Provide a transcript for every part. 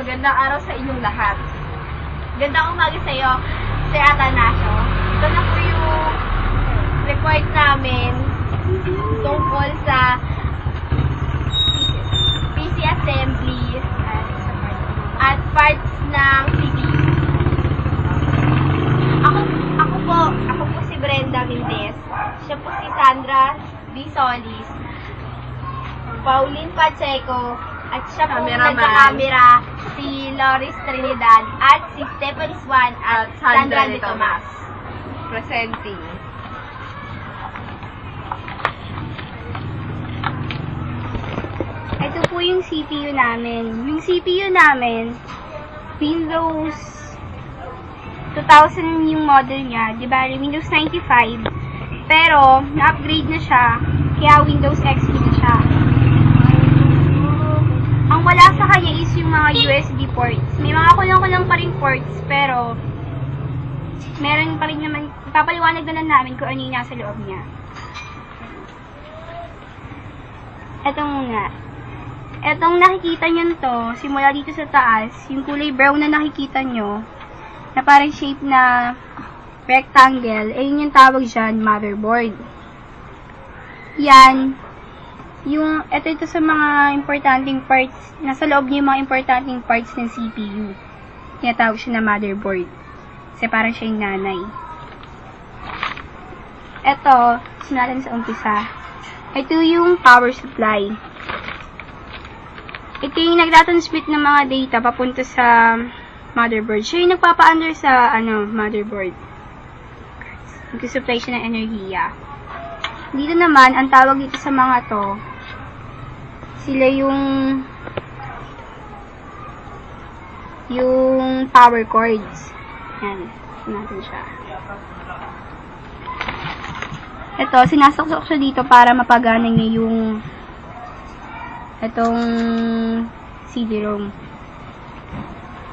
Magandang araw sa inyong lahat. Gandang umaga sa iyo, Sir Atanasio. Ito na po yung report namin tungkol sa PC assembly at parts ng CPU. Ako po si Brenda Mendez. Siya po si Sandra D. Solis. Pauline Pacheco. At siya po nagka-camera, si Loris Trinidad, at si Stephanie Swan, at Sandra de Tomas. Presenting. Ito po yung CPU namin. Yung CPU namin, Windows 2000 yung model niya. Diba? Windows 95. Pero, na-upgrade na siya. Kaya Windows XP na siya. Ang wala sa kanya is yung mga USB ports. May mga kulang-kulang pa rin ports, pero meron pa rin naman, ipapaliwanag na lang namin kung ano yung nasa loob niya. Ito muna. Etong nakikita nyo to, simula dito sa taas, yung kulay brown na nakikita nyo, na parang shape na rectangle, yun yung tawag dyan, motherboard. Yan. Ito sa mga importanteng parts, nasa loob niya yung mga importanteng parts ng CPU. Tinatawag siya na motherboard. Kasi parang siya yung nanay. Ito, natin sa umpisa. Ito yung power supply. Ito yung nagtatransmit ng mga data papunta sa motherboard. Siya yung nagpapa-under sa motherboard. Nag-supply siya ng enerhiya. Dito naman, ang tawag dito sa mga to, sila yung power cords. Yan. Natin siya. Ito, sinasaksak siya dito para mapagana niya yung itong CD-ROM.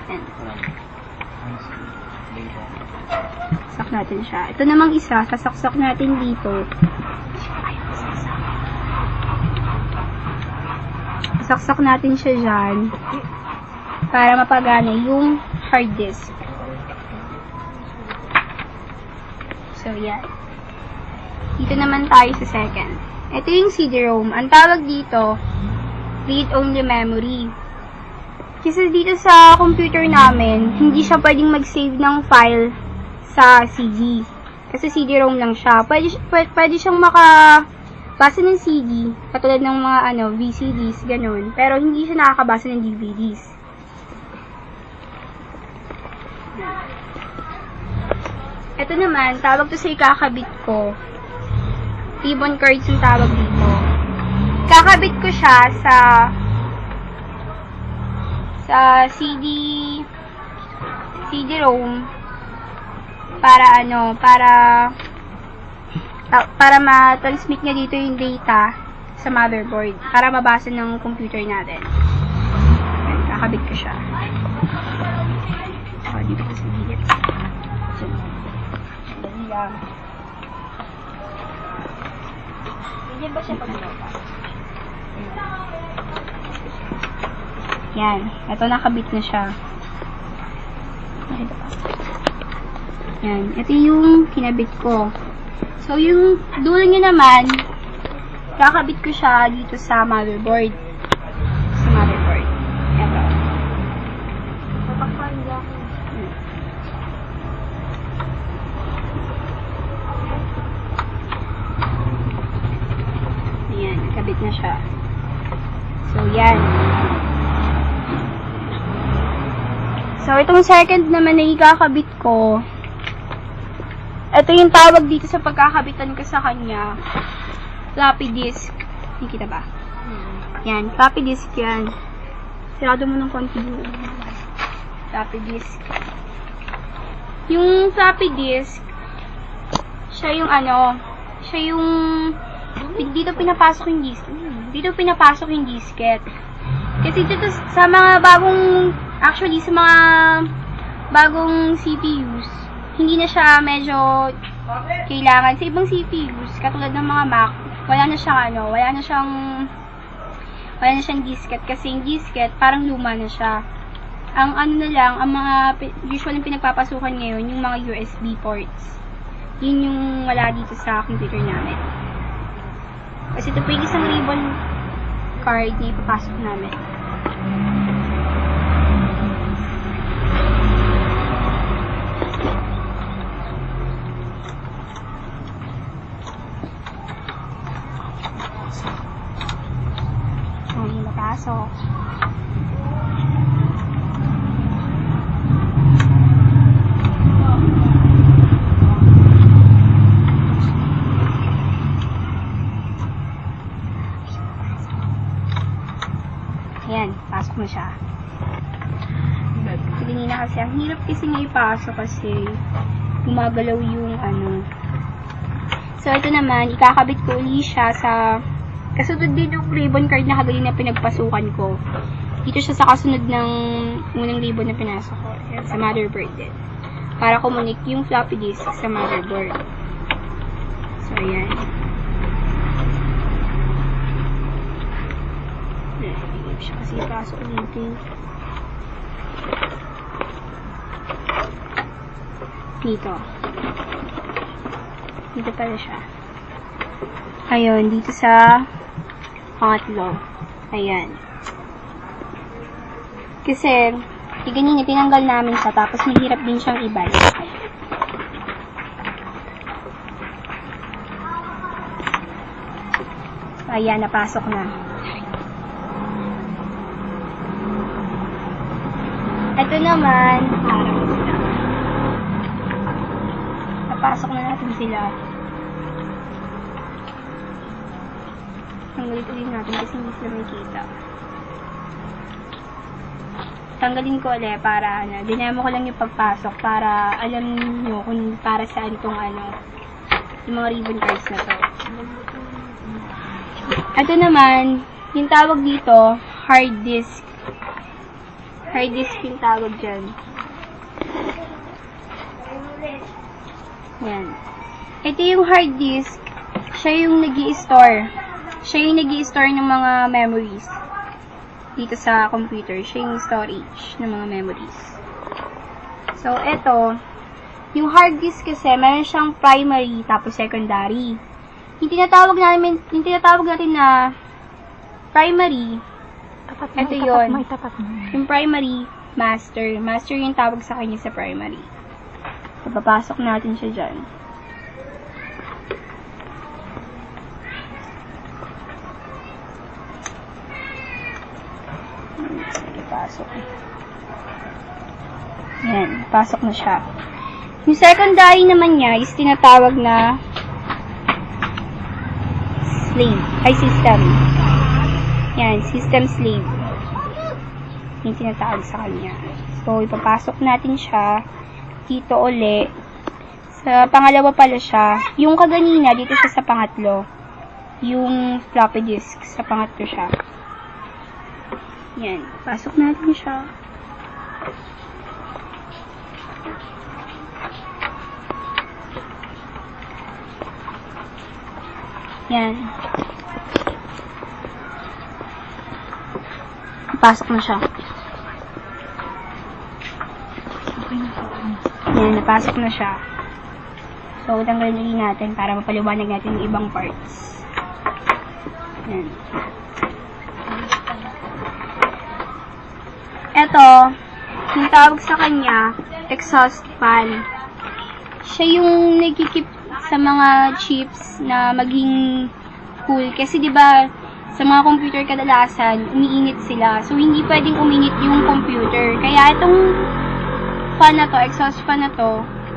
Yan. Saksak natin siya. Ito namang isa, sasaksak natin dito. Saksak natin siya dyan para mapagana yung hard disk. So, yan. Dito naman tayo sa second. Ito yung CD-ROM. Ang tawag dito, read-only memory. Kasi dito sa computer namin, hindi siya pwedeng mag-save ng file sa CD. Kasi CD-ROM lang siya. Pwede siyang basa ng CD, katulad ng mga VCDs, ganun. Pero hindi siya nakakabasa ng DVDs. Ito naman, tawag to sa ikakabit ko. Ribbon cards yung tawag dito. Kakabit ko siya sa CD-ROM para ma-transmit niya dito yung data sa motherboard para mabasa ng computer natin. Ayan, kakabit ko siya. Dito ko sa gilid. Dali lang. Hindi ba siya pagbuka? Yan. Ito, nakabit na siya. Yan. Ito yung kinabit ko. So, yung dulo niya naman, kakabit ko siya dito sa motherboard. Ito. Ayan, nakabit na siya. So, yan. So, itong second naman na ikakabit ko, ito yung tawag dito sa pagkakabitan ko sa kanya. Floppy disk. Nakikita ba? Yan. Floppy disk yan. Sirado mo ng konti dito. Floppy disk. Yung floppy disk, siya yung dito pinapasok yung disk. Dito pinapasok yung disket. Kasi dito sa mga bagong CPUs, hindi na siya medyo kailangan. Sa ibang CPUs, katulad ng mga Mac, wala na siyang disket kasi yung disket parang luma na siya. Ang ano na lang, ang mga usually pinagpapasukan ngayon, yung mga USB ports. Yun yung wala dito sa computer namin. Kasi ito po yung isang ribbon card na ipapasok namin. So, yung napasok. Ayan, pasok na siya. Kanina kasi, ang hirap kasi nga ipasok kasi gumagalaw yung ano. So, ito naman, ikakabit ko ulit siya sa kasunod din yung ribbon card na kagaling na pinagpasukan ko. Dito siya sa kasunod ng unang ribbon na pinasok ko. Ayan, sa motherboard din. Para communicate yung floppy disk sa motherboard. So, ayan. Hindi siya kasi ipasok dito. Dito pala siya. Ayun, dito sa pangatlo. Ayan. Kasi, ganyan, tinanggal namin siya, tapos mahirap din siyang ibalik. Ayan, napasok na. Ito naman, napasok na natin sila. Tanggalin ulit natin kasi hindi sila makikita. Tanggalin ko ulit para dinemo ko lang yung pagpasok para alam nyo kung para saan itong yung mga ribbon cards na to. Ito naman, yung tawag dito, hard disk. Hard disk yung tawag dyan. Yan. Ito yung hard disk. Siya yung nag-i-store. Siya yung nag-i-store ng mga memories. Dito sa computer. Siya yung storage ng mga memories. So, ito. Yung hard disk kasi, meron siyang primary tapos secondary. Yung tinatawag natin na primary, ito yun. Yung primary, master. Master yung tawag sa kanya sa primary. So, papasok natin siya dyan. Pasok. Yan, pasok na siya. Yung secondary naman niya is tinatawag na slave. Ay, system. Yan, system slave. Yung tinatawag sa kanya. So, ipapasok natin siya dito uli. Sa pangalawa pala siya. Yung kaganina, dito siya sa pangatlo. Yung floppy disk, sa pangatlo siya. Yan, pasok natin siya. Yan. Pasok na siya. Yan, napasok na siya. So, tanggalin natin para mapaliwanag natin yung ibang parts. Yan. Ito, yung tawag sa kanya, exhaust fan. Siya yung nagkikip sa mga chips na maging cool. Kasi 'di ba sa mga computer kadalasan, umiinit sila. So, hindi pwedeng uminit yung computer. Kaya itong fan na to, exhaust fan na to,